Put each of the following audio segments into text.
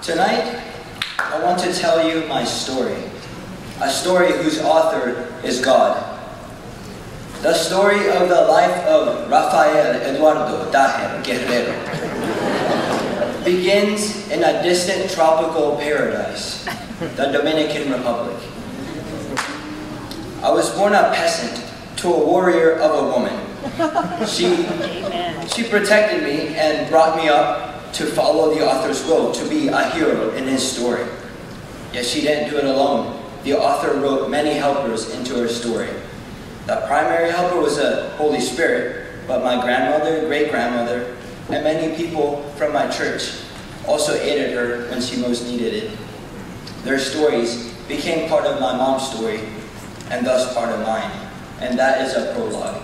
Tonight, I want to tell you my story, a story whose author is God. The story of the life of Rafael Eduardo Dajer Guerrero begins in a distant tropical paradise, the Dominican Republic. I was born a peasant to a warrior of a woman. She protected me and brought me up to follow the author's will, to be a hero in his story. Yet she didn't do it alone. The author wrote many helpers into her story. The primary helper was the Holy Spirit, but my grandmother, great-grandmother, and many people from my church also aided her when she most needed it. Their stories became part of my mom's story, and thus part of mine, and that is a prologue.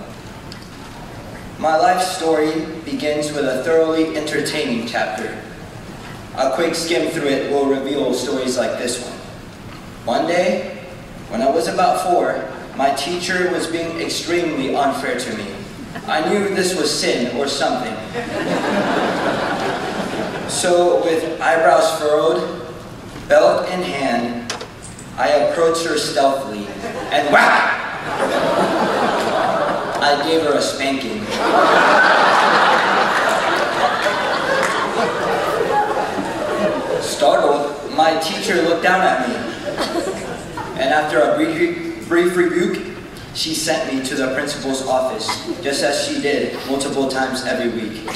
My life story begins with a thoroughly entertaining chapter. A quick skim through it will reveal stories like this one. One day, when I was about 4, my teacher was being extremely unfair to me. I knew this was sin or something. So with eyebrows furrowed, belt in hand, I approached her stealthily and whack! I gave her a spanking. Startled, my teacher looked down at me. And after a brief rebuke, she sent me to the principal's office, just as she did multiple times every week.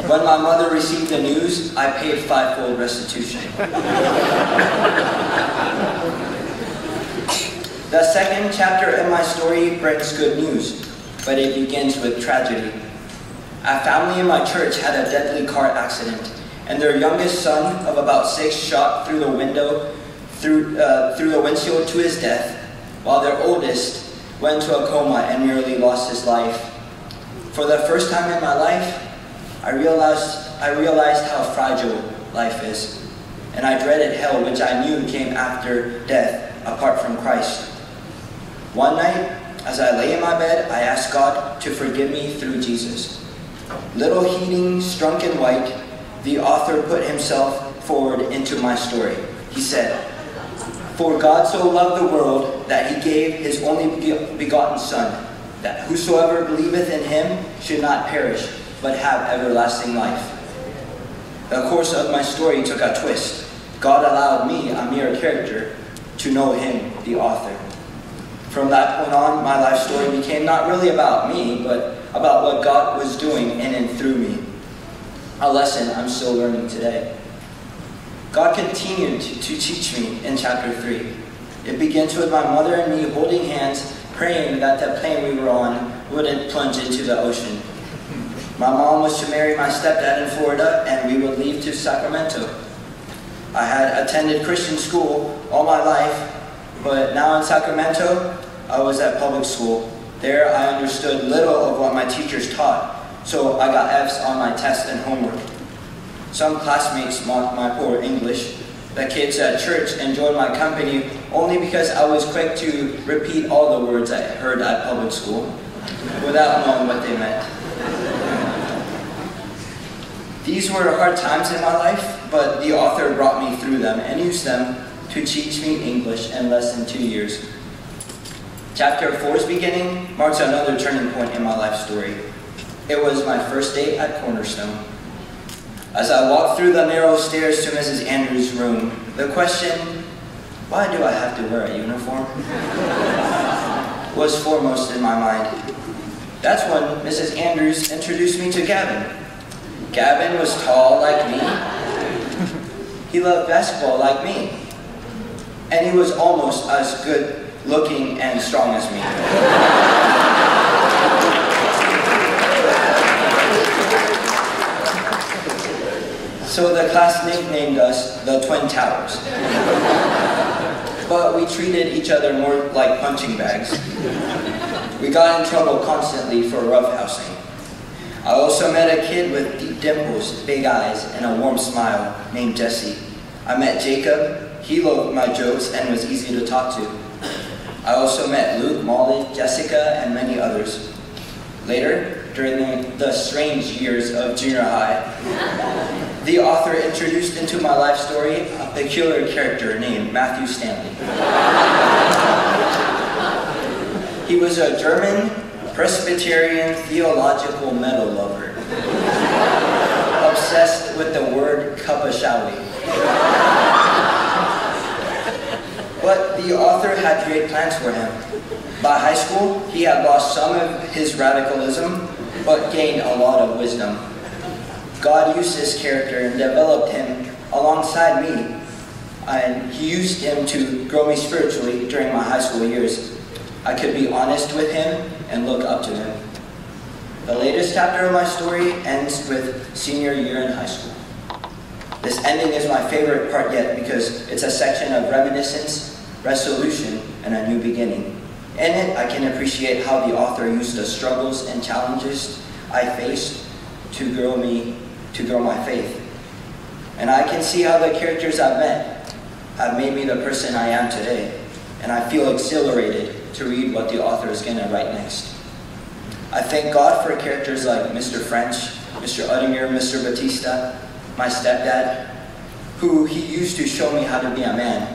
When my mother received the news, I paid 5-fold restitution. The second chapter in my story brings good news, but it begins with tragedy. A family in my church had a deadly car accident, and their youngest son of about 6 shot through the window, through the windshield to his death, while their oldest went into a coma and nearly lost his life. For the first time in my life, I realized how fragile life is, and I dreaded hell, which I knew came after death apart from Christ. One night, as I lay in my bed, I asked God to forgive me through Jesus. Little heeding, strunk in white, the author put himself forward into my story. He said, "For God so loved the world that he gave his only begotten Son, that whosoever believeth in him should not perish, but have everlasting life." The course of my story took a twist. God allowed me, a mere character, to know him, the author. From that point on, my life story became not really about me, but about what God was doing in and through me. A lesson I'm still learning today. God continued to teach me in chapter 3. It begins with my mother and me holding hands, praying that the plane we were on wouldn't plunge into the ocean. My mom was to marry my stepdad in Florida, and we would leave to Sacramento. I had attended Christian school all my life, but now in Sacramento, I was at public school. There, I understood little of what my teachers taught, so I got F's on my tests and homework. Some classmates mocked my poor English. The kids at church enjoyed my company only because I was quick to repeat all the words I heard at public school, without knowing what they meant. These were hard times in my life, but the author brought me through them and used them to teach me English in less than 2 years. Chapter 4's beginning marks another turning point in my life story. It was my first day at Cornerstone. As I walked through the narrow stairs to Mrs. Andrews' room, the question, "Why do I have to wear a uniform?" was foremost in my mind. That's when Mrs. Andrews introduced me to Gavin. Gavin was tall like me. He loved basketball like me. And he was almost as good looking and strong as me. So the class nicknamed us the Twin Towers. But we treated each other more like punching bags. We got in trouble constantly for roughhousing. I also met a kid with deep dimples, big eyes, and a warm smile named Jesse. I met Jacob. He loved my jokes and was easy to talk to. I also met Luke, Molly, Jessica, and many others. Later, during the strange years of junior high, the author introduced into my life story a peculiar character named Matthew Stanley. He was a German Presbyterian theological metal lover, obsessed with the word kapashawi. But the author had great plans for him. By high school, he had lost some of his radicalism, but gained a lot of wisdom. God used this character and developed him alongside me, and he used him to grow me spiritually during my high school years. I could be honest with him and look up to him. The latest chapter of my story ends with senior year in high school. This ending is my favorite part yet because it's a section of reminiscence, resolution, and a new beginning. In it, I can appreciate how the author used the struggles and challenges I faced to grow my faith. And I can see how the characters I've met have made me the person I am today. And I feel exhilarated to read what the author is going to write next. I thank God for characters like Mr. French, Mr. Uddinger, Mr. Batista, my stepdad, who he used to show me how to be a man.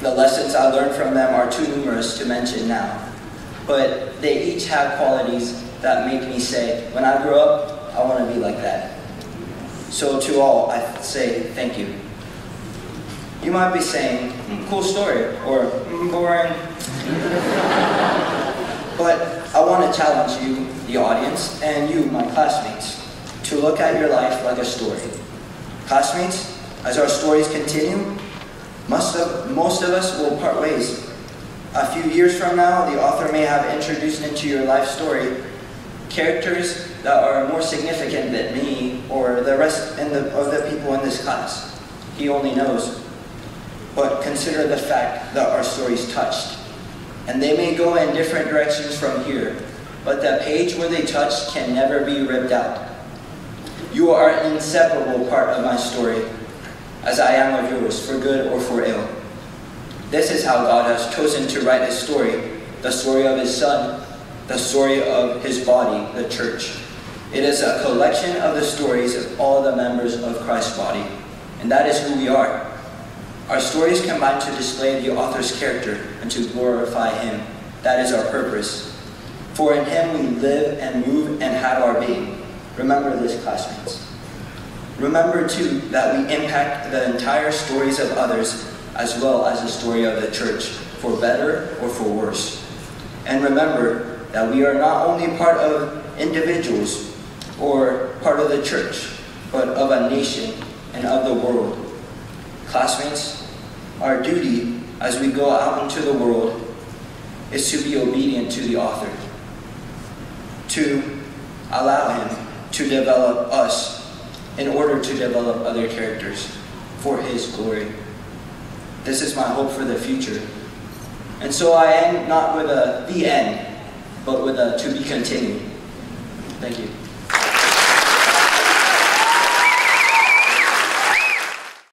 The lessons I learned from them are too numerous to mention now, but they each have qualities that make me say, when I grow up, I want to be like that. So to all, I say thank you. You might be saying, cool story, or boring. But I want to challenge you, the audience, and you, my classmates, to look at your life like a story. Classmates, as our stories continue, most of us will part ways. A few years from now, the author may have introduced into your life story characters that are more significant than me or the rest of the people in this class. He only knows. But consider the fact that our stories touched. And they may go in different directions from here, but the page where they touched can never be ripped out. You are an inseparable part of my story, as I am of yours, for good or for ill. This is how God has chosen to write his story, the story of his Son, the story of his body, the church. It is a collection of the stories of all the members of Christ's body, and that is who we are. Our stories combine to display the author's character and to glorify him. That is our purpose. For in him we live and move and have our being. Remember this, classmates. Remember, too, that we impact the entire stories of others as well as the story of the church, for better or for worse. And remember that we are not only part of individuals or part of the church, but of a nation and of the world. Classmates, our duty as we go out into the world is to be obedient to the author, to allow him to develop us in order to develop other characters for his glory. This is my hope for the future. And so I end not with the end, but with a to be continued. Thank you.